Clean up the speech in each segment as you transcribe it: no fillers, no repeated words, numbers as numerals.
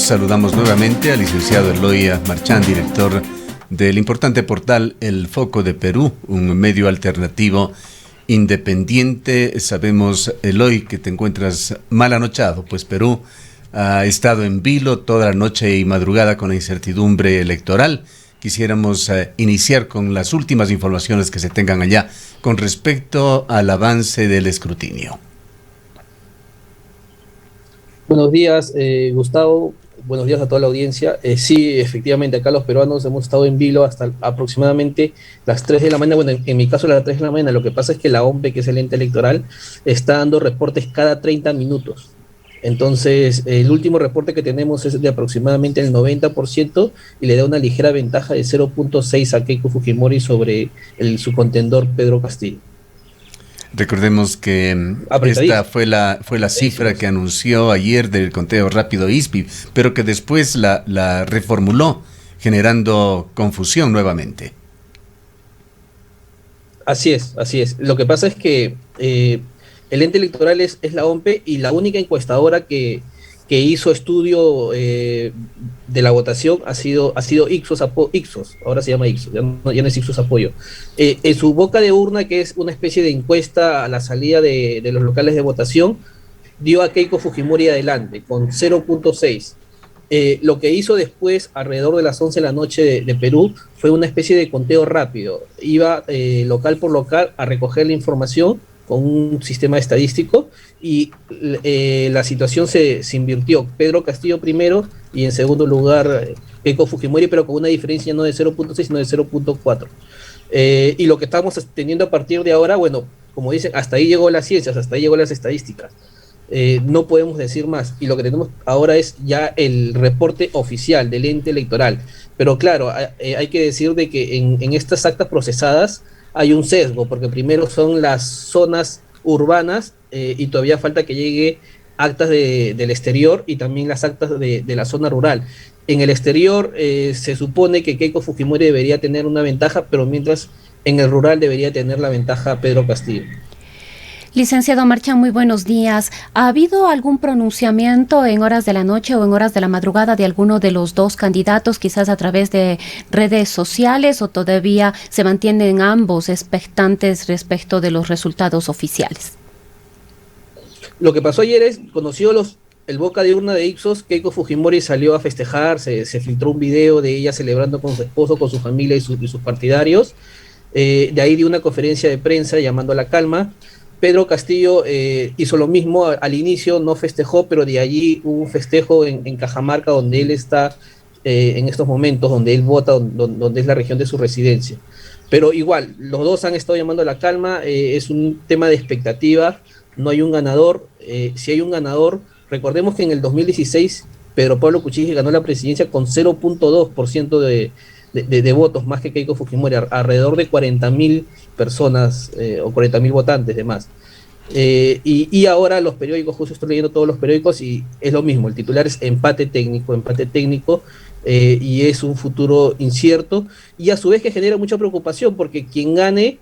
Saludamos nuevamente al licenciado Eloy Marchán, director del importante portal El Foco de Perú, un medio alternativo independiente. Sabemos, Eloy, que te encuentras mal anochado, pues Perú ha estado en vilo toda la noche y madrugada con la incertidumbre electoral. Quisiéramos iniciar con las últimas informaciones que se tengan allá con respecto al avance del escrutinio. Buenos días, Gustavo. Buenos días a toda la audiencia. Sí, efectivamente, acá los peruanos hemos estado en vilo hasta aproximadamente las 3 de la mañana. Bueno, en mi caso, las 3 de la mañana. Lo que pasa es que la OMPE, que es el ente electoral, está dando reportes cada 30 minutos. Entonces, el último reporte que tenemos es de aproximadamente el 90% y le da una ligera ventaja de 0.6 a Keiko Fujimori sobre su contendor Pedro Castillo. Recordemos que esta fue la cifra que anunció ayer del conteo rápido ISPI, pero que después la reformuló, generando confusión nuevamente. Así es, así es. Lo que pasa es que el ente electoral es la OMPE y la única encuestadora que hizo estudio de la votación ha sido Ipsos, ahora se llama Ipsos, ya no es Ipsos Apoyo. En su boca de urna, que es una especie de encuesta a la salida de los locales de votación, dio a Keiko Fujimori adelante, con 0.6. Lo que hizo después, alrededor de las 11 de la noche de Perú, fue una especie de conteo rápido. Iba local por local a recoger la información con un sistema estadístico y la situación se invirtió. Pedro Castillo primero y en segundo lugar Keiko Fujimori, pero con una diferencia no de 0.6 sino de 0.4. Y lo que estamos teniendo a partir de ahora, bueno, como dicen, hasta ahí llegó las ciencias, hasta ahí llegó las estadísticas. No podemos decir más, y lo que tenemos ahora es ya el reporte oficial del ente electoral. Pero claro, hay que decir de que en estas actas procesadas hay un sesgo, porque primero son las zonas urbanas y todavía falta que llegue actas del exterior y también las actas de la zona rural. En el exterior se supone que Keiko Fujimori debería tener una ventaja, pero mientras en el rural debería tener la ventaja Pedro Castillo. Licenciado Marchán, muy buenos días. ¿Ha habido algún pronunciamiento en horas de la noche o en horas de la madrugada de alguno de los dos candidatos, quizás a través de redes sociales, o todavía se mantienen ambos expectantes respecto de los resultados oficiales? Lo que pasó ayer es, conoció el boca de urna de Ipsos, Keiko Fujimori salió a festejar, se filtró un video de ella celebrando con su esposo, con su familia y sus partidarios. De ahí dio una conferencia de prensa llamando a la calma. Pedro Castillo hizo lo mismo, al inicio no festejó, pero de allí hubo un festejo en Cajamarca, donde él está en estos momentos, donde él vota, donde es la región de su residencia. Pero igual, los dos han estado llamando a la calma, es un tema de expectativa, no hay un ganador. Si hay un ganador, recordemos que en el 2016 Pedro Pablo Kuczynski ganó la presidencia con 0.2% de votos, más que Keiko Fujimori, alrededor de 40.000 personas o 40.000 votantes de más. Y ahora los periódicos, justo estoy leyendo todos los periódicos y es lo mismo, el titular es empate técnico, y es un futuro incierto y a su vez que genera mucha preocupación porque quien gane,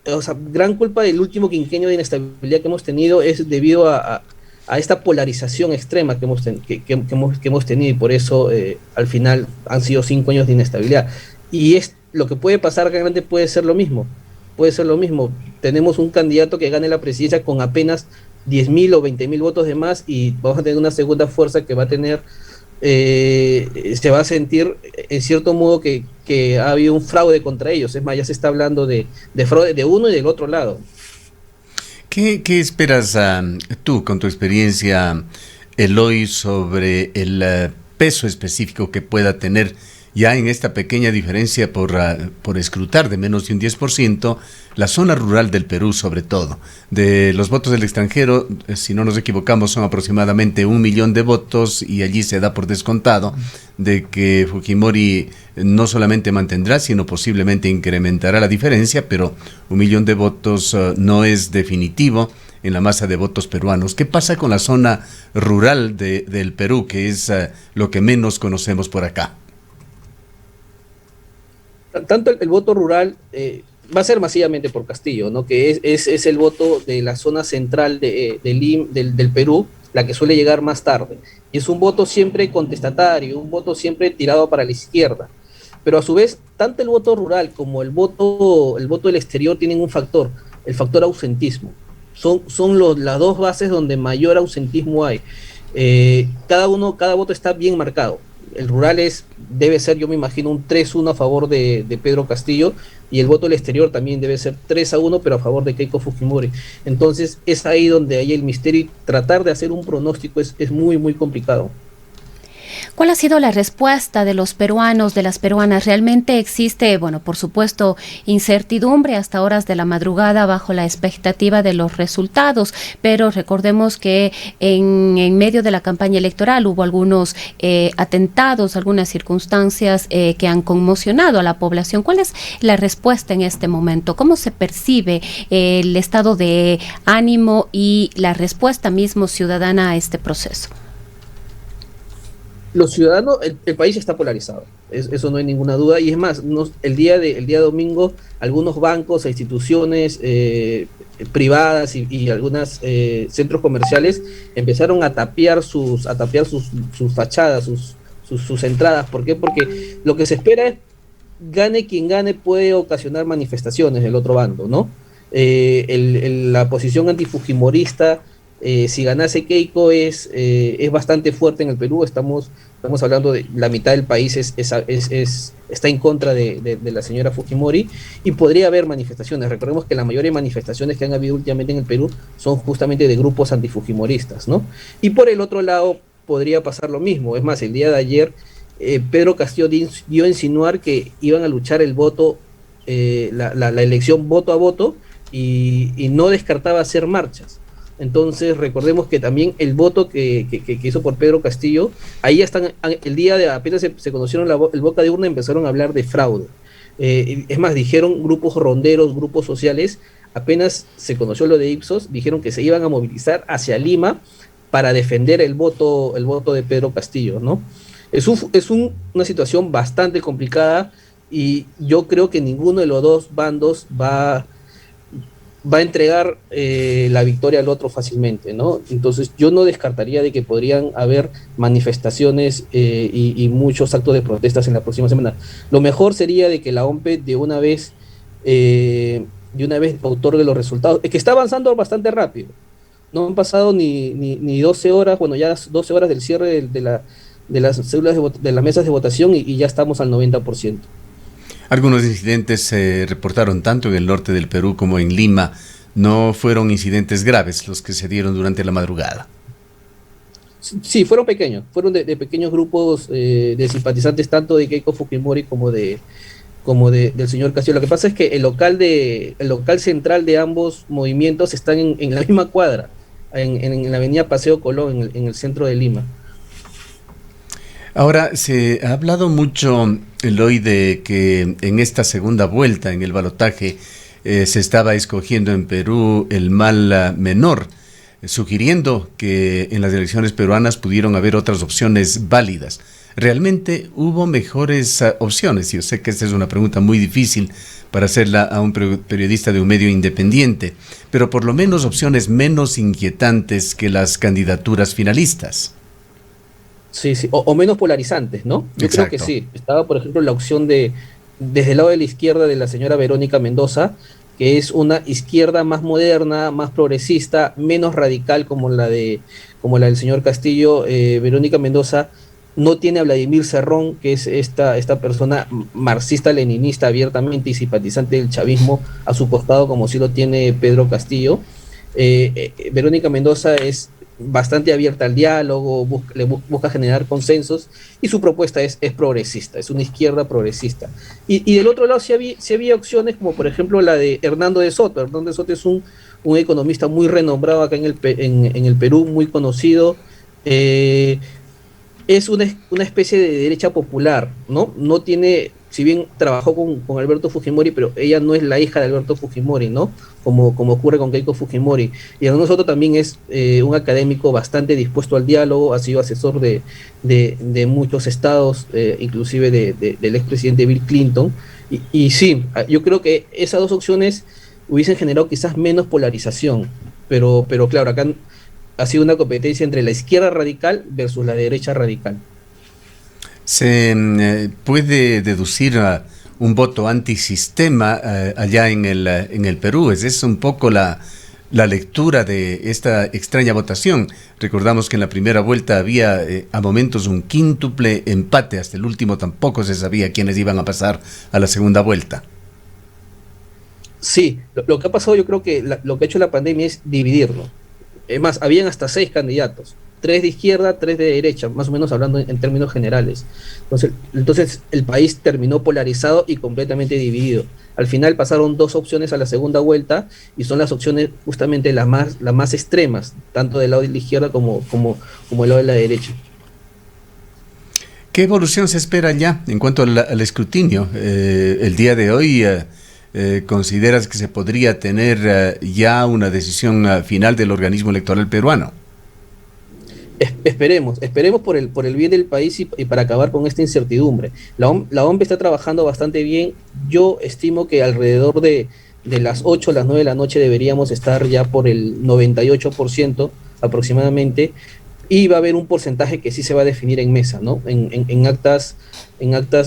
o sea, gran culpa del último quinquenio de inestabilidad que hemos tenido es debido a esta polarización extrema que hemos tenido y por eso al final han sido 5 años de inestabilidad. Y es lo que puede pasar acá grande puede ser lo mismo. Tenemos un candidato que gane la presidencia con apenas 10.000 o 20.000 votos de más y vamos a tener una segunda fuerza que va a tener, se va a sentir en cierto modo que ha habido un fraude contra ellos. Es más, ya se está hablando de fraude de uno y del otro lado. ¿Qué esperas tú, con tu experiencia, Eloy, sobre el peso específico que pueda tener ya en esta pequeña diferencia por escrutar de menos de un 10%, la zona rural del Perú sobre todo? De los votos del extranjero, si no nos equivocamos, son aproximadamente 1 millón de votos y allí se da por descontado de que Fujimori no solamente mantendrá, sino posiblemente incrementará la diferencia, pero 1 millón de votos no es definitivo en la masa de votos peruanos. ¿Qué pasa con la zona rural del Perú, que es lo que menos conocemos por acá? Tanto el voto rural, va a ser masivamente por Castillo, ¿no? Que es el voto de la zona central del Perú, la que suele llegar más tarde. Y es un voto siempre contestatario, un voto siempre tirado para la izquierda. Pero a su vez, tanto el voto rural como el voto del exterior tienen un factor, el factor ausentismo. Son las dos bases donde mayor ausentismo hay. Cada voto está bien marcado. El rural debe ser, yo me imagino, un 3-1 a favor de Pedro Castillo, y el voto del exterior también debe ser 3-1, pero a favor de Keiko Fujimori. Entonces es ahí donde hay el misterio, y tratar de hacer un pronóstico es muy, muy complicado. ¿Cuál ha sido la respuesta de los peruanos, de las peruanas? ¿Realmente existe, bueno, por supuesto, incertidumbre hasta horas de la madrugada bajo la expectativa de los resultados? Pero recordemos que en medio de la campaña electoral hubo algunos atentados, algunas circunstancias que han conmocionado a la población. ¿Cuál es la respuesta en este momento? ¿Cómo se percibe el estado de ánimo y la respuesta mismo ciudadana a este proceso? Los ciudadanos, el país está polarizado, eso no hay ninguna duda, y es más, el día domingo, algunos bancos e instituciones privadas y algunos centros comerciales empezaron a tapiar sus fachadas, sus entradas. ¿Por qué? Porque lo que se espera es, gane quien gane, puede ocasionar manifestaciones del otro bando, ¿no? La posición antifujimorista, si ganase Keiko, es bastante fuerte en el Perú. Estamos hablando de la mitad del país está en contra de la señora Fujimori, y podría haber manifestaciones. Recordemos que la mayoría de manifestaciones que han habido últimamente en el Perú son justamente de grupos antifujimoristas, ¿no? Y por el otro lado podría pasar lo mismo. Es más, el día de ayer Pedro Castillo dio a insinuar que iban a luchar el voto, la elección voto a voto, y no descartaba hacer marchas. Entonces recordemos que también el voto que hizo por Pedro Castillo, ahí ya están, el día de apenas se conocieron el boca de urna, empezaron a hablar de fraude. Es más, dijeron grupos ronderos, grupos sociales, apenas se conoció lo de Ipsos, dijeron que se iban a movilizar hacia Lima para defender el voto de Pedro Castillo, ¿no? Una situación bastante complicada, y yo creo que ninguno de los dos bandos va a entregar la victoria al otro fácilmente, ¿no? Entonces yo no descartaría de que podrían haber manifestaciones y muchos actos de protestas en la próxima semana. Lo mejor sería de que la OMPE de una vez otorgue los resultados. Es que está avanzando bastante rápido. No han pasado ni 12 horas, bueno, ya 12 horas del cierre de las células de las mesas de votación, y ya estamos al 90%. Algunos incidentes se reportaron tanto en el norte del Perú como en Lima. No fueron incidentes graves los que se dieron durante la madrugada. Sí, fueron pequeños, fueron de pequeños grupos de simpatizantes, tanto de Keiko Fujimori como del señor Castillo. Lo que pasa es que el local central de ambos movimientos están en la misma cuadra, en la avenida Paseo Colón, en el centro de Lima. Ahora, se ha hablado mucho, Eloy, de que en esta segunda vuelta, en el balotaje, se estaba escogiendo en Perú el mal menor, sugiriendo que en las elecciones peruanas pudieron haber otras opciones válidas. ¿Realmente hubo mejores opciones? Yo sé que esta es una pregunta muy difícil para hacerla a un periodista de un medio independiente, pero por lo menos opciones menos inquietantes que las candidaturas finalistas. Sí, o menos polarizantes, ¿no? Yo Exacto. creo que sí. Estaba, por ejemplo, la opción desde el lado de la izquierda, de la señora Verónica Mendoza, que es una izquierda más moderna, más progresista, menos radical como la del señor Castillo. Verónica Mendoza no tiene a Vladimir Cerrón, que es esta persona marxista-leninista abiertamente y simpatizante del chavismo a su costado, como sí lo tiene Pedro Castillo. Verónica Mendoza es bastante abierta al diálogo, busca generar consensos, y su propuesta es progresista, es una izquierda progresista. Y del otro lado sí había opciones, como por ejemplo la de Hernando de Soto. Hernando de Soto es un economista muy renombrado acá en el Perú, muy conocido. Es una especie de derecha popular, ¿no? No tiene si bien trabajó con Alberto Fujimori, pero ella no es la hija de Alberto Fujimori, ¿no? Como ocurre con Keiko Fujimori. Y a nosotros también es un académico bastante dispuesto al diálogo, ha sido asesor de muchos estados, inclusive del expresidente Bill Clinton. Y sí, yo creo que esas dos opciones hubiesen generado quizás menos polarización, pero claro, acá ha sido una competencia entre la izquierda radical versus la derecha radical. ¿Se puede deducir un voto antisistema allá en el Perú? Es un poco la lectura de esta extraña votación. Recordamos que en la primera vuelta había a momentos un quíntuple empate, hasta el último tampoco se sabía quiénes iban a pasar a la segunda vuelta. Sí, lo que ha pasado, yo creo que lo que ha hecho la pandemia es dividirlo. Es más, habían hasta 6 candidatos, 3 de izquierda, 3 de derecha, más o menos hablando en términos generales. Entonces el país terminó polarizado y completamente dividido. Al final pasaron 2 opciones a la segunda vuelta y son las opciones justamente las más extremas, tanto del lado de la izquierda como del lado de la derecha. ¿Qué evolución se espera ya en cuanto al escrutinio? El día de hoy, ¿consideras que se podría tener ya una decisión final del organismo electoral peruano? Esperemos por el bien del país y para acabar con esta incertidumbre. La OMP está trabajando bastante bien. Yo estimo que alrededor de las 8 a las 9 de la noche deberíamos estar ya por el 98% aproximadamente, y va a haber un porcentaje que sí se va a definir en mesa, ¿no? En actas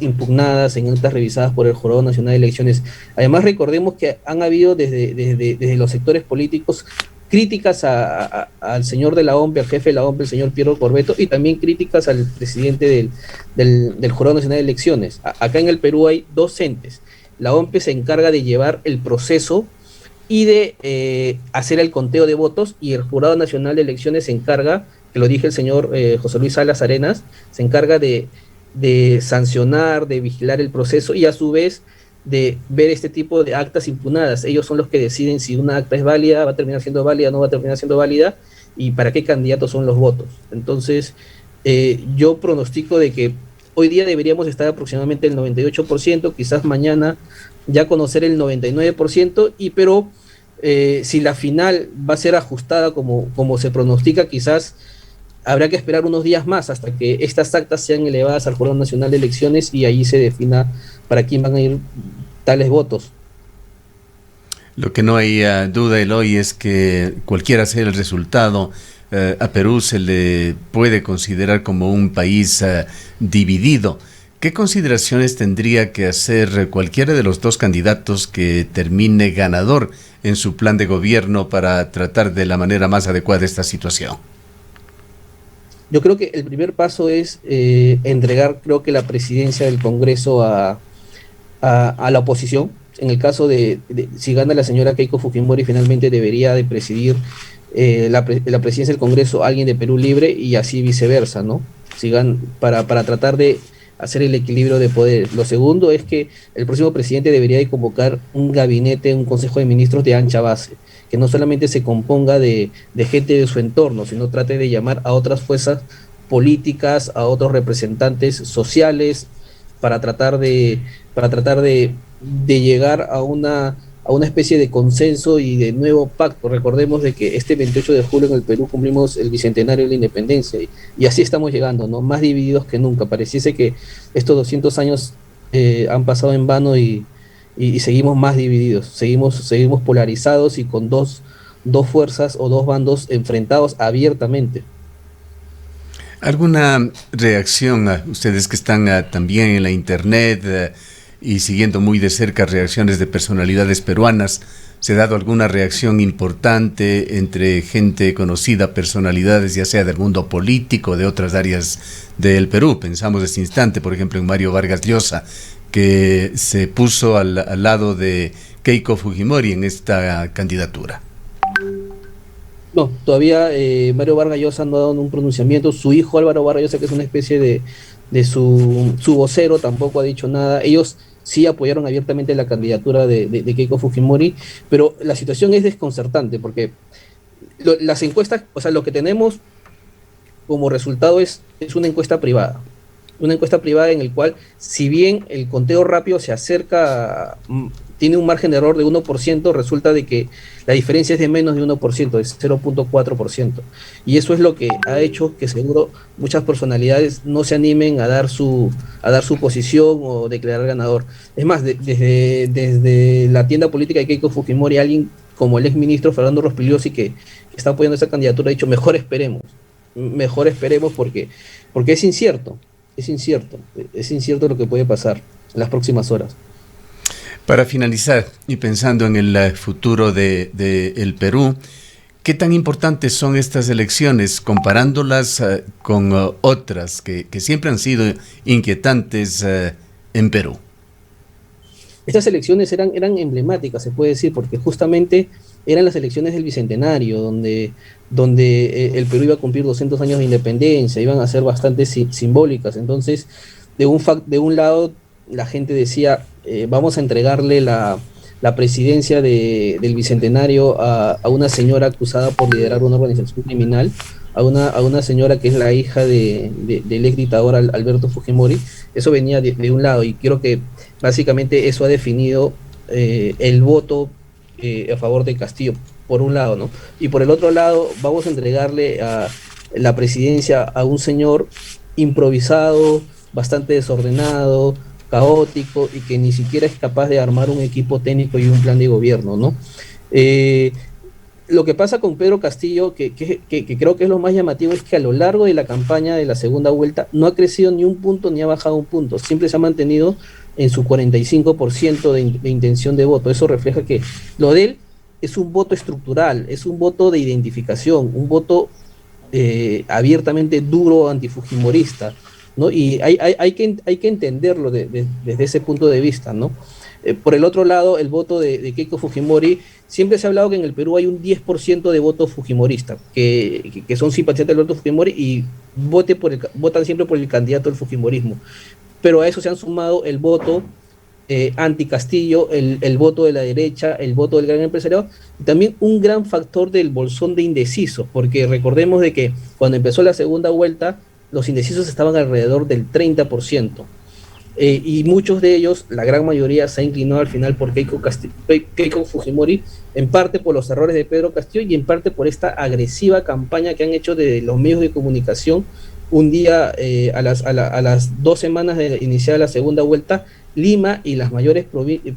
impugnadas, en actas revisadas por el Jurado Nacional de Elecciones. Además, recordemos que han habido desde los sectores políticos críticas al señor de la OMP, al jefe de la OMP, el señor Piero Corbeto, y también críticas al presidente del Jurado Nacional de Elecciones. Acá en el Perú hay 2 entes. La OMP se encarga de llevar el proceso y de hacer el conteo de votos, y el Jurado Nacional de Elecciones se encarga, que lo dije el señor José Luis Salas Arenas, se encarga de sancionar, de vigilar el proceso y a su vez de ver este tipo de actas impugnadas. Ellos son los que deciden si una acta es válida, va a terminar siendo válida, no va a terminar siendo válida, y para qué candidatos son los votos. Entonces, yo pronostico de que hoy día deberíamos estar aproximadamente el 98%, quizás mañana ya conocer el 99%, pero si la final va a ser ajustada como se pronostica, quizás habrá que esperar unos días más hasta que estas actas sean elevadas al Jurado Nacional de Elecciones y allí se defina para quién van a ir tales votos. Lo que no hay duda, Eloy, es que cualquiera sea el resultado, a Perú se le puede considerar como un país dividido. ¿Qué consideraciones tendría que hacer cualquiera de los 2 candidatos que termine ganador en su plan de gobierno para tratar de la manera más adecuada esta situación? Yo creo que el primer paso es entregar, creo que la presidencia del Congreso a la oposición. En el caso de si gana la señora Keiko Fujimori, finalmente debería de presidir la presidencia del Congreso alguien de Perú Libre, y así viceversa, ¿no? Para tratar de hacer el equilibrio de poder. Lo segundo es que el próximo presidente debería de convocar un gabinete, un consejo de ministros de ancha base, que no solamente se componga de gente de su entorno, sino trate de llamar a otras fuerzas políticas, a otros representantes sociales, para tratar de llegar a una especie de consenso y de nuevo pacto. Recordemos de que este 28 de julio en el Perú cumplimos el bicentenario de la independencia, y así estamos llegando, ¿no? Más divididos que nunca. Pareciese que estos 200 años han pasado en vano, y seguimos más divididos, seguimos polarizados y con dos fuerzas o 2 bandos enfrentados abiertamente. ¿Alguna reacción a ustedes que están también en la internet y siguiendo muy de cerca reacciones de personalidades peruanas? ¿Se ha dado alguna reacción importante entre gente conocida, personalidades ya sea del mundo político, de otras áreas del Perú? Pensamos este instante, por ejemplo, en Mario Vargas Llosa, que se puso al lado de Keiko Fujimori en esta candidatura. No, todavía Mario Vargas Llosa no ha dado un pronunciamiento. Su hijo Álvaro Vargas Llosa, que es una especie de su vocero, tampoco ha dicho nada. Ellos sí apoyaron abiertamente la candidatura de Keiko Fujimori, pero la situación es desconcertante porque las encuestas, o sea, lo que tenemos como resultado es una encuesta privada. una encuesta privada en el cual, si bien el conteo rápido se acerca, tiene un margen de error de 1%, resulta de que la diferencia es de menos de 1%, de 0.4%. Y eso es lo que ha hecho que seguro muchas personalidades no se animen a dar su posición o declarar ganador. Es más, desde la tienda política de Keiko Fujimori, alguien como el exministro Fernando Rospigliosi, que está apoyando esa candidatura, ha dicho mejor esperemos porque es incierto lo que puede pasar en las próximas horas. Para finalizar, y pensando en el futuro de el Perú, ¿qué tan importantes son estas elecciones comparándolas con otras que siempre han sido inquietantes en Perú? Estas elecciones eran emblemáticas, se puede decir, porque justamente eran las elecciones del Bicentenario, donde el Perú iba a cumplir 200 años de independencia, iban a ser bastante simbólicas. Entonces, de un lado, la gente decía, vamos a entregarle la presidencia del Bicentenario a una señora acusada por liderar una organización criminal, a una señora que es la hija del ex dictador Alberto Fujimori. Eso venía de un lado, y creo que básicamente eso ha definido el voto a favor de Castillo, por un lado, ¿no? Y por el otro lado, vamos a entregarle la presidencia a un señor improvisado, bastante desordenado, caótico, y que ni siquiera es capaz de armar un equipo técnico y un plan de gobierno, ¿no? Lo que pasa con Pedro Castillo, que creo que es lo más llamativo, es que a lo largo de la campaña de la segunda vuelta no ha crecido ni un punto ni ha bajado un punto, siempre se ha mantenido en su 45% de intención de voto. Eso refleja que lo de él es un voto estructural, es un voto de identificación, un voto abiertamente duro antifujimorista, ¿no? Y hay que entenderlo desde ese punto de vista, ¿no? Por el otro lado, el voto de Keiko Fujimori, siempre se ha hablado que en el Perú hay un 10% de voto fujimorista, que son simpatizantes del voto Fujimori y votan siempre por el candidato del fujimorismo. Pero a eso se han sumado el voto anti-Castillo, el voto de la derecha, el voto del gran empresariado, y también un gran factor del bolsón de indecisos, porque recordemos de que cuando empezó la segunda vuelta, los indecisos estaban alrededor del 30%. Y muchos de ellos, la gran mayoría, se ha inclinado al final por Keiko Fujimori, en parte por los errores de Pedro Castillo y en parte por esta agresiva campaña que han hecho de los medios de comunicación. Un día, a las 2 semanas de iniciar la segunda vuelta, Lima y las mayores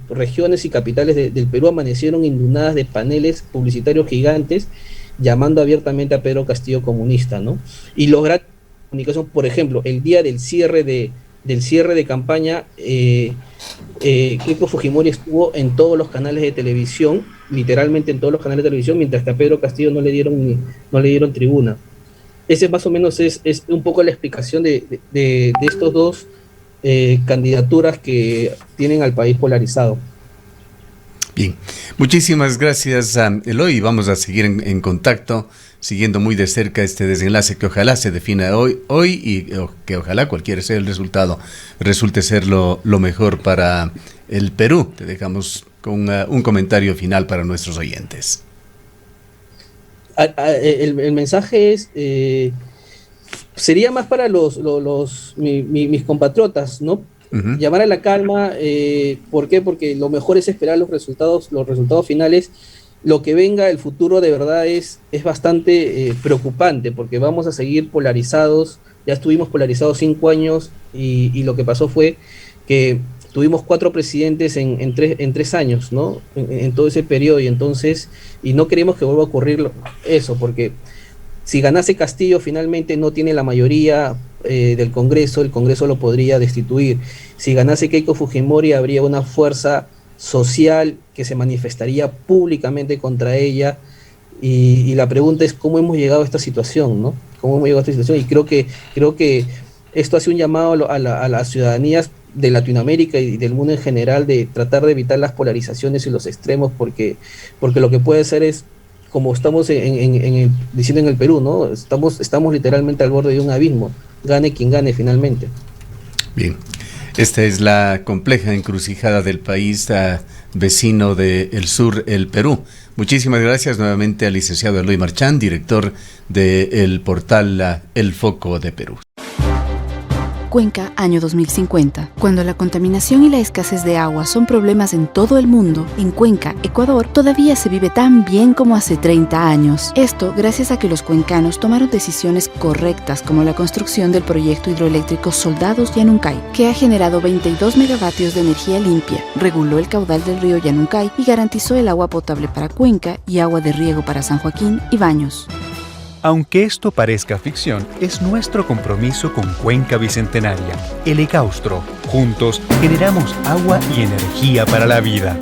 regiones y capitales del Perú amanecieron inundadas de paneles publicitarios gigantes llamando abiertamente a Pedro Castillo comunista, ¿no? Y lograr comunicación, por ejemplo, el día del cierre de campaña, Keiko Fujimori estuvo en todos los canales de televisión, literalmente en todos los canales de televisión, mientras que a Pedro Castillo no le dieron tribuna. Ese más o menos es un poco la explicación de estos dos candidaturas que tienen al país polarizado. Bien, muchísimas gracias, Eloy. Vamos a seguir en contacto, siguiendo muy de cerca este desenlace que ojalá se defina hoy y que ojalá cualquiera sea el resultado, resulte ser lo mejor para el Perú. Te dejamos con un comentario final para nuestros oyentes. El mensaje es, sería más para mis compatriotas, ¿no? Uh-huh. Llamar a la calma. ¿Por qué? Porque lo mejor es esperar los resultados finales. Lo que venga, el futuro de verdad es bastante preocupante, porque vamos a seguir polarizados. Ya estuvimos polarizados 5 años y lo que pasó fue que tuvimos 4 presidentes en 3 años, ¿no? En todo ese periodo, y no queremos que vuelva a ocurrir eso, porque si ganase Castillo finalmente no tiene la mayoría del Congreso, el Congreso lo podría destituir. Si ganase Keiko Fujimori habría una fuerza social que se manifestaría públicamente contra ella, y la pregunta es cómo hemos llegado a esta situación, ¿no? ¿Cómo hemos llegado a esta situación? Y creo que esto hace un llamado a las ciudadanías de Latinoamérica y del mundo en general de tratar de evitar las polarizaciones y los extremos, porque lo que puede ser es, como estamos diciendo en el Perú, ¿no? Estamos literalmente al borde de un abismo, gane quien gane finalmente. Bien, esta es la compleja encrucijada del país vecino del sur, el Perú. Muchísimas gracias nuevamente al licenciado Eloy Marchán, director del portal El Foco de Perú. Cuenca, año 2050. Cuando la contaminación y la escasez de agua son problemas en todo el mundo, en Cuenca, Ecuador, todavía se vive tan bien como hace 30 años. Esto gracias a que los cuencanos tomaron decisiones correctas, como la construcción del proyecto hidroeléctrico Soldados Yanuncay, que ha generado 22 megavatios de energía limpia, reguló el caudal del río Yanuncay y garantizó el agua potable para Cuenca y agua de riego para San Joaquín y Baños. Aunque esto parezca ficción, es nuestro compromiso con Cuenca Bicentenaria, el Ecaustro. Juntos generamos agua y energía para la vida.